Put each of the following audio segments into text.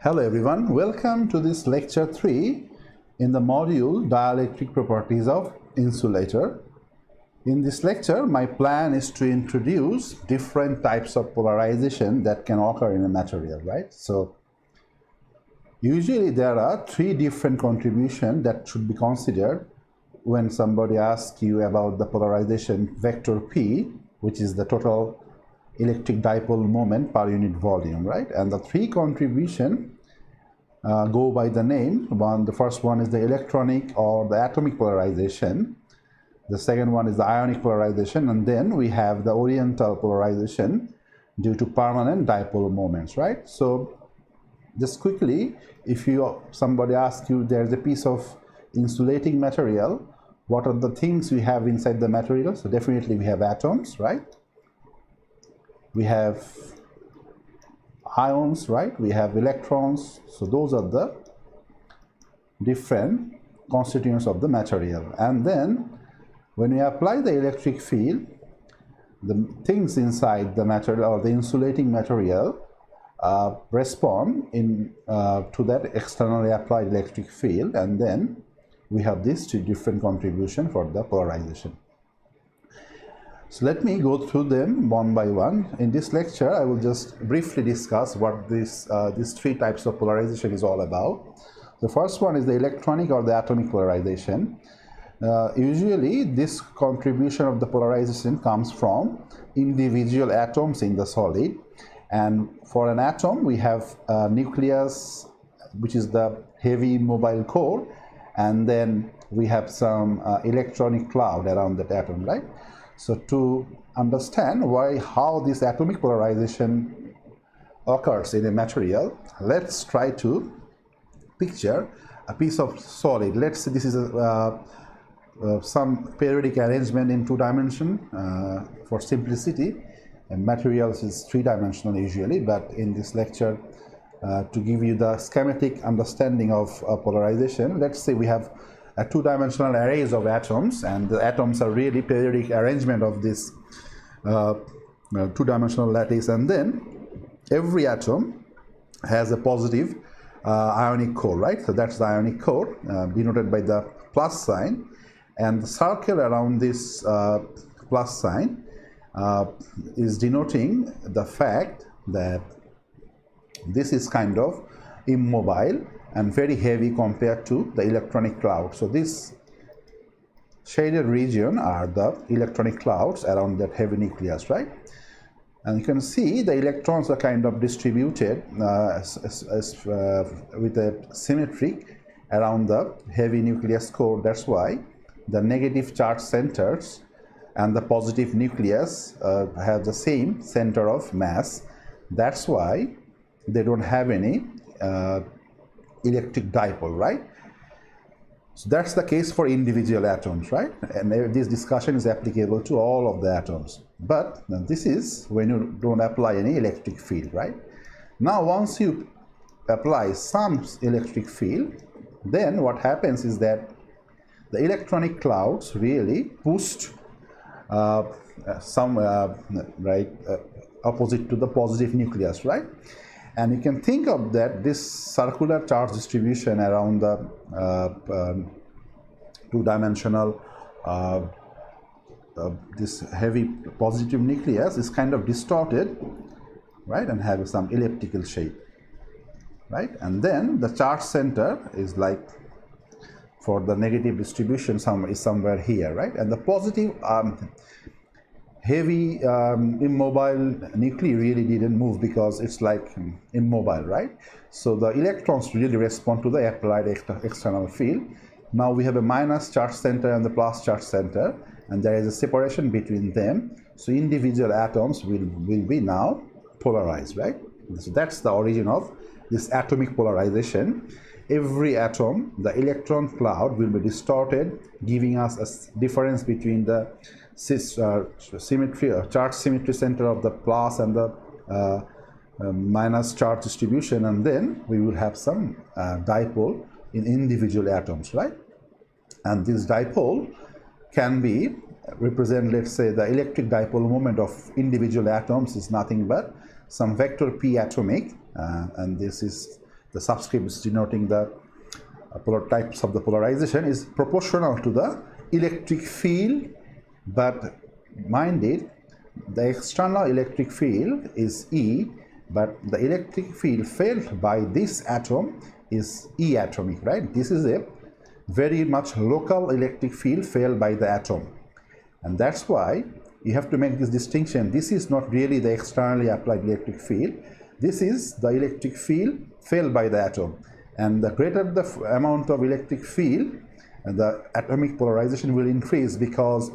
Hello everyone, welcome to this lecture 3 in the module Dielectric Properties of Insulator. In this lecture, my plan is to introduce different types of polarization that can occur in a material, right? So, usually there are 3 different contributions that should be considered when somebody asks you about the polarization vector P, which is the total electric dipole moment per unit volume, right? And the 3 contributions go by the name. The first one is the electronic or the atomic polarization. The second one is the ionic polarization, and then we have the oriental polarization due to permanent dipole moments, right? So just quickly, if somebody asks you there's a piece of insulating material, what are the things we have inside the material? So definitely we have atoms, right? We have ions, right? We have electrons. So those are the different constituents of the material. And then when we apply the electric field, the things inside the material or the insulating material respond to that externally applied electric field, and then we have these 2 different contributions for the polarization. So let me go through them one by one. In this lecture, I will just briefly discuss what these 3 types of polarization is all about. The first one is the electronic or the atomic polarization. Usually, this contribution of the polarization comes from individual atoms in the solid. And for an atom, we have a nucleus, which is the heavy mobile core, and then we have some electronic cloud around that atom, right? So to understand how this atomic polarization occurs in a material, let's try to picture a piece of solid. Let's say this is some periodic arrangement in 2 dimensions for simplicity. And materials is 3-dimensional usually, but in this lecture, to give you the schematic understanding of polarization, let's say we have a 2-dimensional arrays of atoms, and the atoms are really periodic arrangement of this 2-dimensional lattice, and then every atom has a positive ionic core, right? So that's the ionic core denoted by the plus sign, and the circle around this plus sign is denoting the fact that this is kind of immobile and very heavy compared to the electronic cloud. So this shaded region are the electronic clouds around that heavy nucleus, right? And you can see the electrons are kind of distributed with a symmetry around the heavy nucleus core. That's why the negative charge centers and the positive nucleus have the same center of mass. That's why they don't have any electric dipole, right? So that's the case for individual atoms, right? And this discussion is applicable to all of the atoms. But this is when you don't apply any electric field, right? Now once you apply some electric field, then what happens is that the electronic clouds really pushed opposite to the positive nucleus, right? And you can think of that this circular charge distribution around the 2-dimensional this heavy positive nucleus is kind of distorted, right, and have some elliptical shape, right? And then the charge center is like for the negative distribution is somewhere here, right? And the positive heavy immobile nuclei really didn't move because it's like immobile, right? So the electrons really respond to the applied external field. Now we have a minus charge center and the plus charge center, and there is a separation between them. So individual atoms will be now polarized, right? So that's the origin of this atomic polarization. Every atom, the electron cloud will be distorted, giving us a difference between the charge symmetry center of the plus and the minus charge distribution, and then we will have some dipole in individual atoms, right? And this dipole can be represent, let's say, the electric dipole moment of individual atoms is nothing but some vector p atomic, and this is the subscript is denoting the types of the polarization, is proportional to the electric field. But mind it, the external electric field is E, but the electric field felt by this atom is E atomic, right? This is a very much local electric field felt by the atom, and that's why you have to make this distinction. This is not really the externally applied electric field. This is the electric field felt by the atom, and the greater the amount of electric field, the atomic polarization will increase, because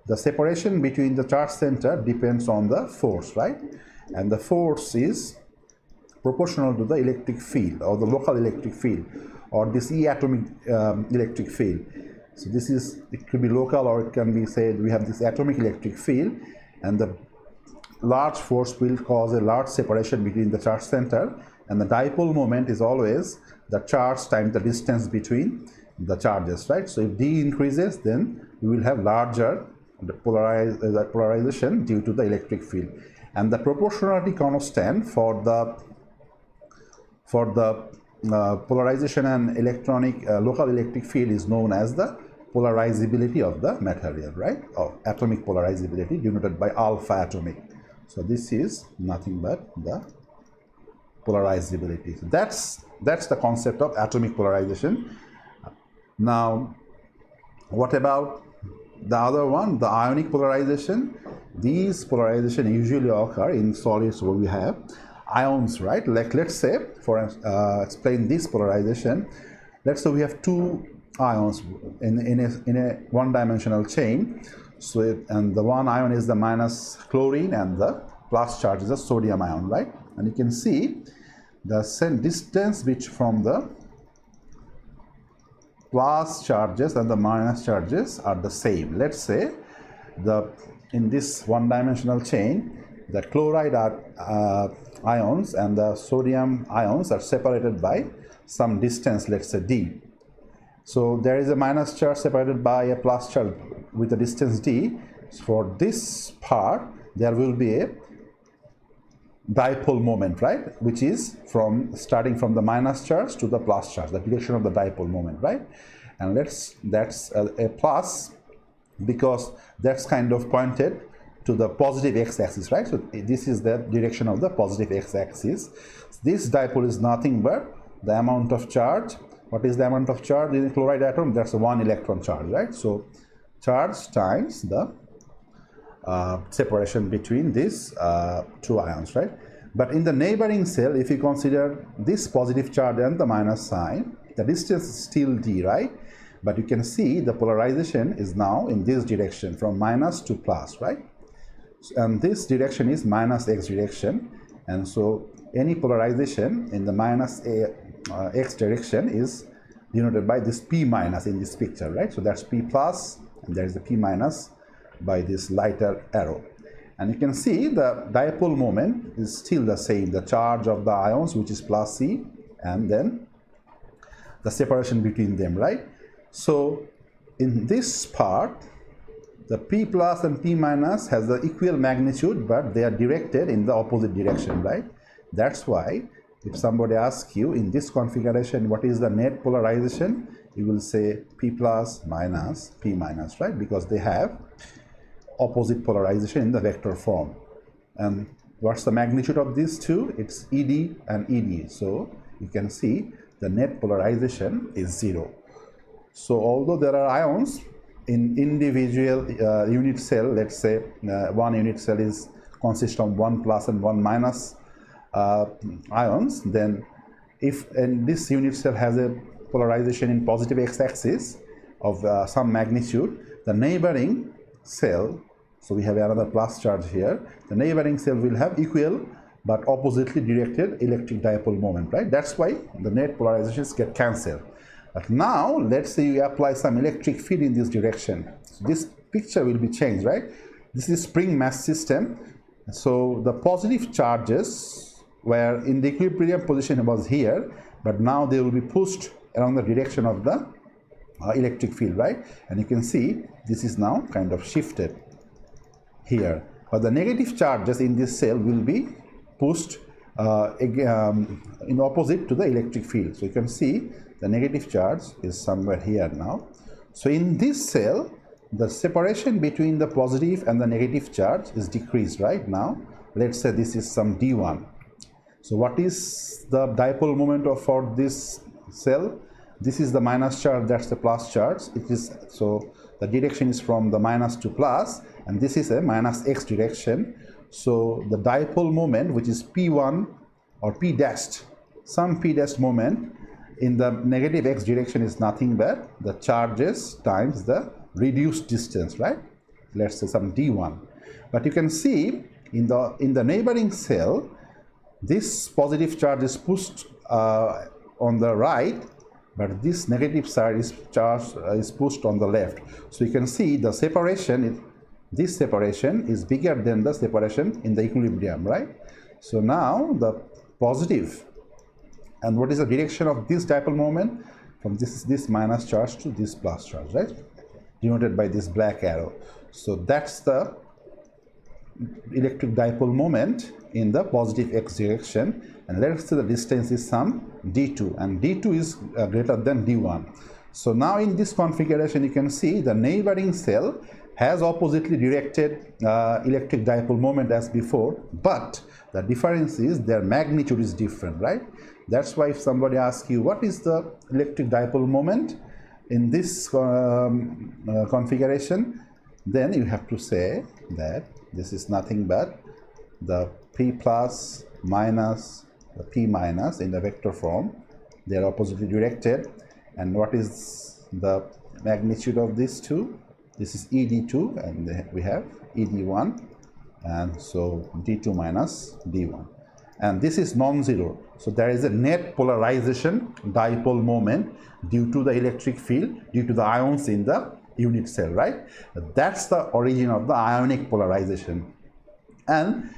the separation between the charge center depends on the force, right? And the force is proportional to the electric field, or the local electric field, or this E atomic electric field. So this is, it could be local, or it can be said we have this atomic electric field, and the large force will cause a large separation between the charge center, and the dipole moment is always the charge times the distance between the charges, right? So if D increases, then we will have larger polarization due to the electric field. And the proportionality constant for the polarization and electronic local electric field is known as the polarizability of the material, right? Or atomic polarizability, denoted by alpha atomic. So this is nothing but the polarizability. So that's the concept of atomic polarization. Now, what about the other one, the ionic polarization? These polarization usually occur in solids where we have ions, right? Like, let's say, for explain this polarization, let's say we have two ions in a one-dimensional chain. So and the one ion is the minus chlorine, and the plus charge is the sodium ion, right? And you can see the distance which from the plus charges and the minus charges are the same. Let's say in this one-dimensional chain, the chloride ions and the sodium ions are separated by some distance, let's say D. So there is a minus charge separated by a plus charge with a distance D. For this part, there will be a dipole moment, right? Which is starting from the minus charge to the plus charge, the direction of the dipole moment, right? And that's a plus, because that's kind of pointed to the positive x-axis, right? So this is the direction of the positive x-axis. This dipole is nothing but the amount of charge. What is the amount of charge in a chloride atom? That's 1 electron charge, right? So charge times the separation between these two ions, right? But in the neighboring cell, if you consider this positive charge and the minus sign, the distance is still D, right? But you can see the polarization is now in this direction, from minus to plus, right? And this direction is minus x direction, and so any polarization in the minus x direction is denoted by this P minus in this picture, right? So that's P plus, and there is the P minus by this lighter arrow. And you can see the dipole moment is still the same, the charge of the ions, which is plus C, and then the separation between them, right? So in this part, the P plus and P minus has the equal magnitude, but they are directed in the opposite direction, right? That's why if somebody asks you in this configuration what is the net polarization, you will say P plus minus P minus, right? Because they have opposite polarization in the vector form. And what's the magnitude of these two? It's ED and ED. So you can see the net polarization is 0. So although there are ions in individual unit cell, let's say one unit cell consists of 1 plus and 1 minus ions, then if this unit cell has a polarization in positive x-axis of some magnitude, the neighboring cell, so we have another plus charge here, the neighboring cell will have equal but oppositely directed electric dipole moment, right? That's why the net polarizations get cancelled. But now let's say you apply some electric field in this direction. So this picture will be changed, right? This is spring mass system. So the positive charges were in the equilibrium position was here, but now they will be pushed along the direction of the electric field, right? And you can see this is now kind of shifted here. But the negative charges in this cell will be pushed in opposite to the electric field. So you can see the negative charge is somewhere here now. So in this cell, the separation between the positive and the negative charge is decreased right now. Let's say this is some D1. So what is the dipole moment for this cell? This is the minus charge, that's the plus charge. It is, so the direction is from the minus to plus, and this is a minus x direction. So the dipole moment, which is P1 or P dashed, some P dashed moment in the negative x direction, is nothing but the charges times the reduced distance, right? Let's say some D1. But you can see in the neighboring cell, this positive charge is pushed on the right, but this negative charge is pushed on the left. So you can see the separation, this separation is bigger than the separation in the equilibrium, right? So now the positive, and what is the direction of this dipole moment? From this minus charge to this plus charge, right? Denoted by this black arrow. So that's the electric dipole moment in the positive x direction, and let's say the distance is some d2, and d2 is greater than d1. So now in this configuration, you can see the neighboring cell has oppositely directed electric dipole moment as before, but the difference is their magnitude is different, right? That's why if somebody asks you what is the electric dipole moment in this configuration, then you have to say that this is nothing but the P plus minus the P minus in the vector form. They are oppositely directed. And what is the magnitude of these two? This is ED2, and we have ED1, and so D2 minus D1. And this is non-zero. So there is a net polarization dipole moment due to the electric field, due to the ions in the unit cell, right? That's the origin of the ionic polarization. And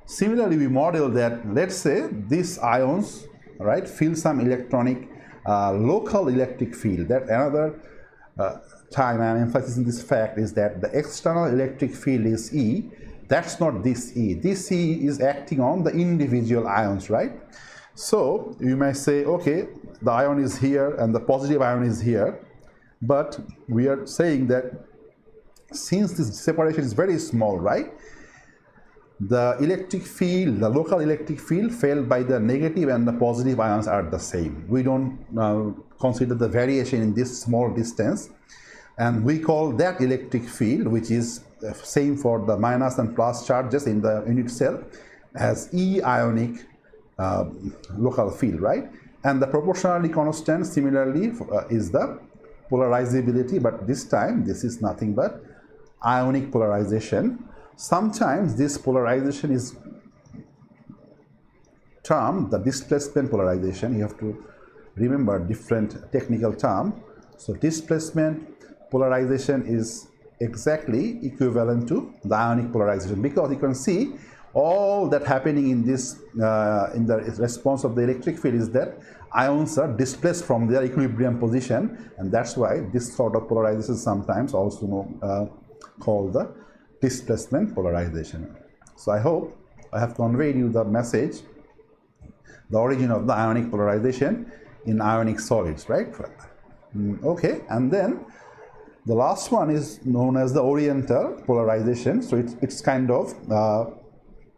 similarly, we model that, let's say these ions, right, feel some electronic local electric field. That another time I'm emphasizing this fact is that the external electric field is E. That's not this E. This E is acting on the individual ions, right? So you may say, okay, the ion is here and the positive ion is here, but we are saying that since this separation is very small, right, the electric field, the local electric field felt by the negative and the positive ions are the same. We don't consider the variation in this small distance, and we call that electric field, which is same for the minus and plus charges in the unit cell, as E ionic local field, right? And the proportionality constant similarly is the polarizability, but this time this is nothing but ionic polarization. Sometimes this polarization is termed the displacement polarization. You have to remember different technical term. So displacement polarization is exactly equivalent to the ionic polarization, because you can see all that happening in this in the response of the electric field is that ions are displaced from their equilibrium position, and that's why this sort of polarization is sometimes also called the displacement polarization. So I hope I have conveyed you the message, the origin of the ionic polarization in ionic solids, right? Okay, and then the last one is known as the oriental polarization. So it's kind of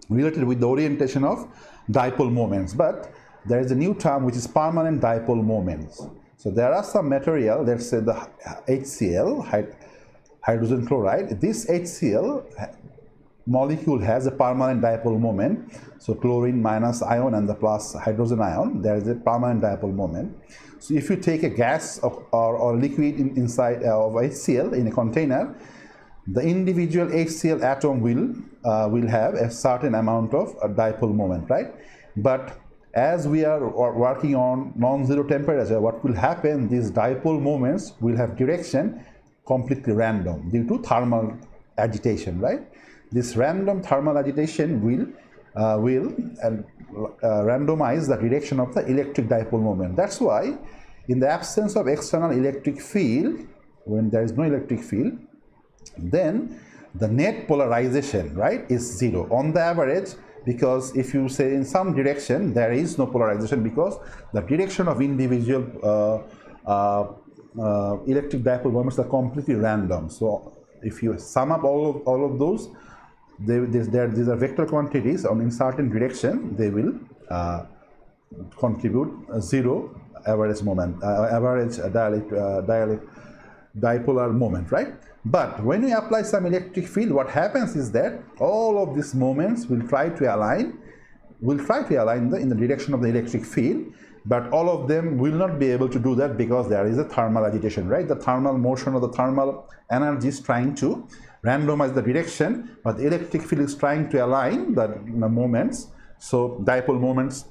related with the orientation of dipole moments, but there is a new term which is permanent dipole moments. So there are some material, let's say the HCl, hydrogen chloride. This HCl molecule has a permanent dipole moment. So chlorine minus ion and the plus hydrogen ion, there is a permanent dipole moment. So if you take a gas or liquid inside of HCl in a container, the individual HCl atom will have a certain amount of dipole moment, right? But as we are working on non-zero temperature, what will happen, these dipole moments will have direction completely random due to thermal agitation, right? This random thermal agitation will randomize the direction of the electric dipole moment. That's why in the absence of external electric field, when there is no electric field, then the net polarization, right, is zero. On the average, because if you say in some direction, there is no polarization because the direction of individual electric dipole moments are completely random. So if you sum up all of those, these are vector quantities, and in certain direction they will contribute zero average moment, average dipolar moment, right? But when we apply some electric field, what happens is that all of these moments will try to align, in the direction of the electric field, but all of them will not be able to do that because there is a thermal agitation, right? The thermal motion or the thermal energy is trying to randomize the direction, but the electric field is trying to align the moments, so dipole moments.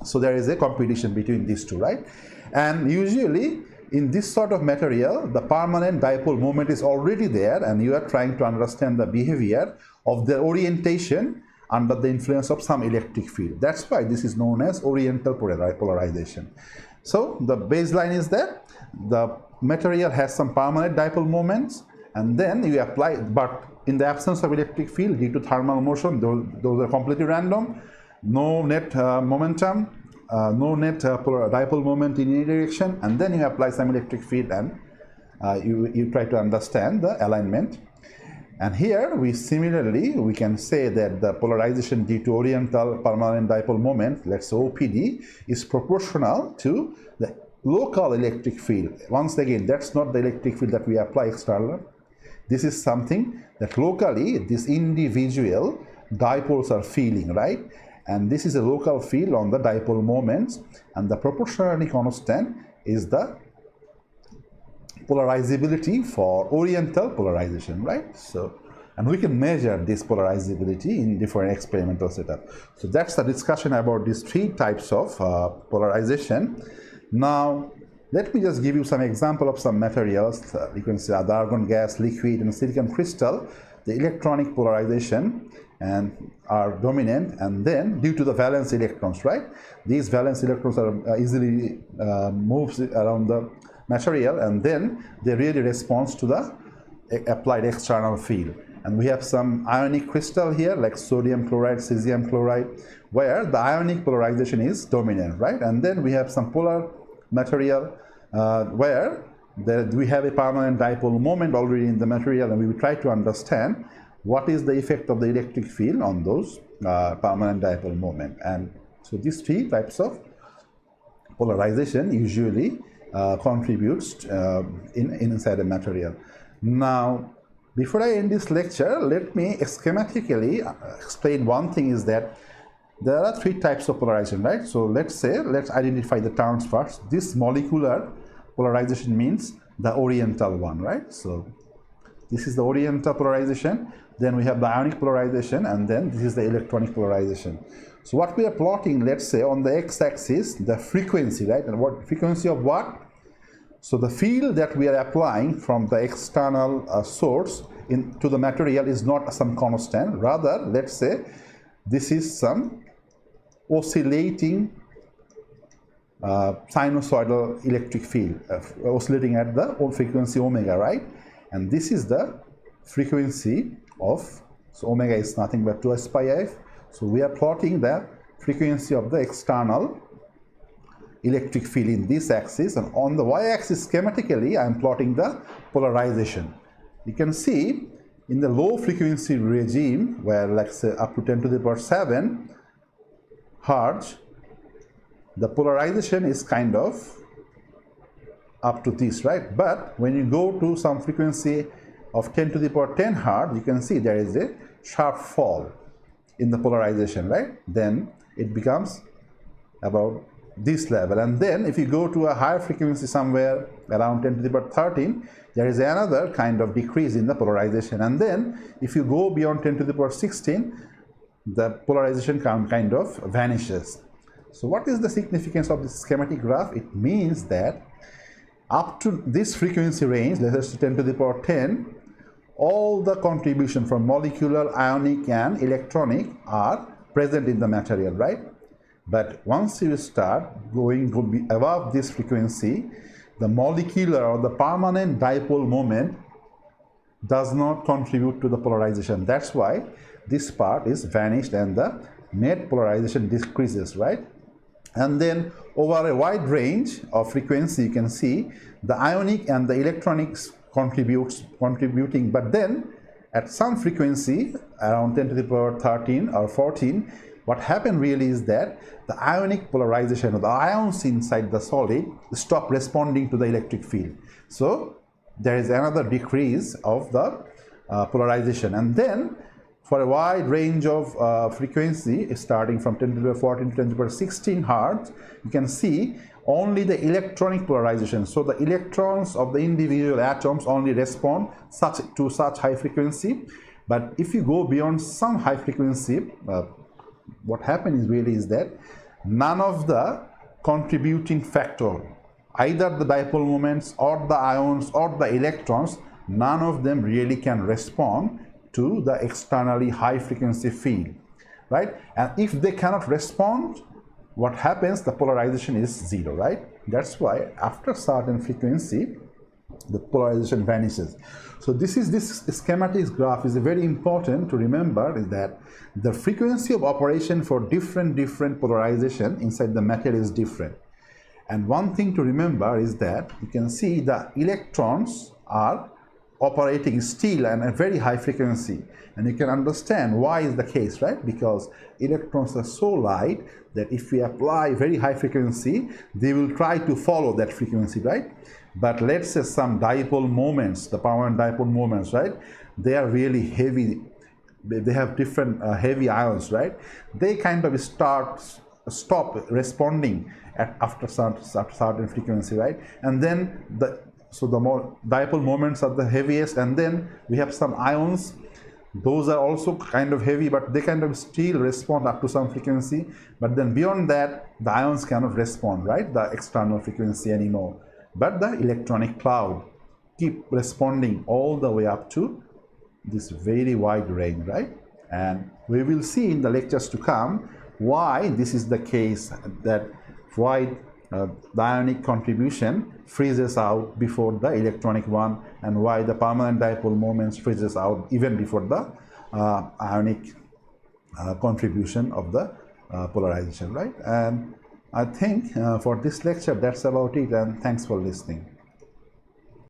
So there is a competition between these two, right? And usually in this sort of material, the permanent dipole moment is already there, and you are trying to understand the behavior of the orientation under the influence of some electric field. That's why this is known as oriental polarization. So the baseline is that the material has some permanent dipole moments, and then you apply, but in the absence of electric field due to thermal motion, those are completely random, no net momentum, no net dipole moment in any direction, and then you apply some electric field, and you try to understand the alignment. And here we can say that the polarization due to oriental permanent dipole moment, let's say OPD, is proportional to the local electric field. Once again, that's not the electric field that we apply external. This is something that locally these individual dipoles are feeling, right? And this is a local field on the dipole moments, and the proportionality constant is the polarizability for oriental polarization, right? So, and we can measure this polarizability in different experimental setup. So that's the discussion about these three types of polarization. Now let me just give you some example of some materials. You can see the argon gas, liquid, and silicon crystal. The electronic polarization and are dominant, and then due to the valence electrons, right? These valence electrons are easily moves around the material, and then they really respond to the applied external field. And we have some ionic crystal here, like sodium chloride, cesium chloride, where the ionic polarization is dominant, right? And then we have some polar material where we have a permanent dipole moment already in the material, and we will try to understand what is the effect of the electric field on those permanent dipole moment. And so these three types of polarization usually contributes inside a material. Now, before I end this lecture, let me schematically explain one thing, is that there are three types of polarization, right? So let's identify the terms first. This molecular polarization means the oriental one, right? So this is the oriental polarization. Then we have the ionic polarization, and then this is the electronic polarization. So what we are plotting, let's say on the x-axis, the frequency, right? And what frequency of what? So the field that we are applying from the external source into the material is not some constant. Rather, let's say this is some oscillating sinusoidal electric field, oscillating at the frequency omega, right? And this is the frequency of, so omega is nothing but 2s pi f. So we are plotting the frequency of the external electric field in this axis, and on the y-axis schematically I am plotting the polarization. You can see in the low frequency regime, where like say up to 10 to the power 7 Hertz, the polarization is kind of up to this, right? But when you go to some frequency of 10 to the power 10 Hertz, you can see there is a sharp fall in the polarization, right? Then it becomes about this level, and then if you go to a higher frequency somewhere around 10 to the power 13, there is another kind of decrease in the polarization, and then if you go beyond 10 to the power 16, the polarization kind of vanishes. So what is the significance of this schematic graph? It means that up to this frequency range, let's say 10 to the power 10, all the contribution from molecular, ionic, and electronic are present in the material, right? But once you start going above this frequency, the molecular or the permanent dipole moment does not contribute to the polarization. That's why this part is vanished and the net polarization decreases, right? And then over a wide range of frequency, you can see the ionic and the electronics contributing, but then at some frequency around 10 to the power 13 or 14, what happened really is that the ionic polarization, or the ions inside the solid, stop responding to the electric field. So there is another decrease of the polarization. And then for a wide range of frequency starting from 10 to the 14 to 10 to the power 16 hertz, you can see only the electronic polarization. So the electrons of the individual atoms only respond to such high frequency. But if you go beyond some high frequency, what happens really is that none of the contributing factor, either the dipole moments or the ions or the electrons, none of them really can respond to the externally high frequency field, right? And if they cannot respond, what happens? The polarization is zero, right? That's why after certain frequency, the polarization vanishes. So this schematic graph is very important to remember, is that the frequency of operation for different polarization inside the material is different. And one thing to remember is that you can see the electrons are operating still at a very high frequency, and you can understand why is the case, right? Because electrons are so light that if we apply very high frequency, they will try to follow that frequency, right? But let's say some dipole moments, the permanent dipole moments, right? They are really heavy. They have different heavy ions, right? They kind of stop responding after certain frequency, right? And then the more dipole moments are the heaviest, and then we have some ions. Those are also kind of heavy, but they kind of still respond up to some frequency. But then beyond that, the ions cannot respond, right? The external frequency anymore. But the electronic cloud keep responding all the way up to this very wide range, right? And we will see in the lectures to come why this is the case, that why the ionic contribution freezes out before the electronic one, and why the permanent dipole moments freezes out even before the ionic contribution of the polarization, right? And I think for this lecture that's about it, and thanks for listening.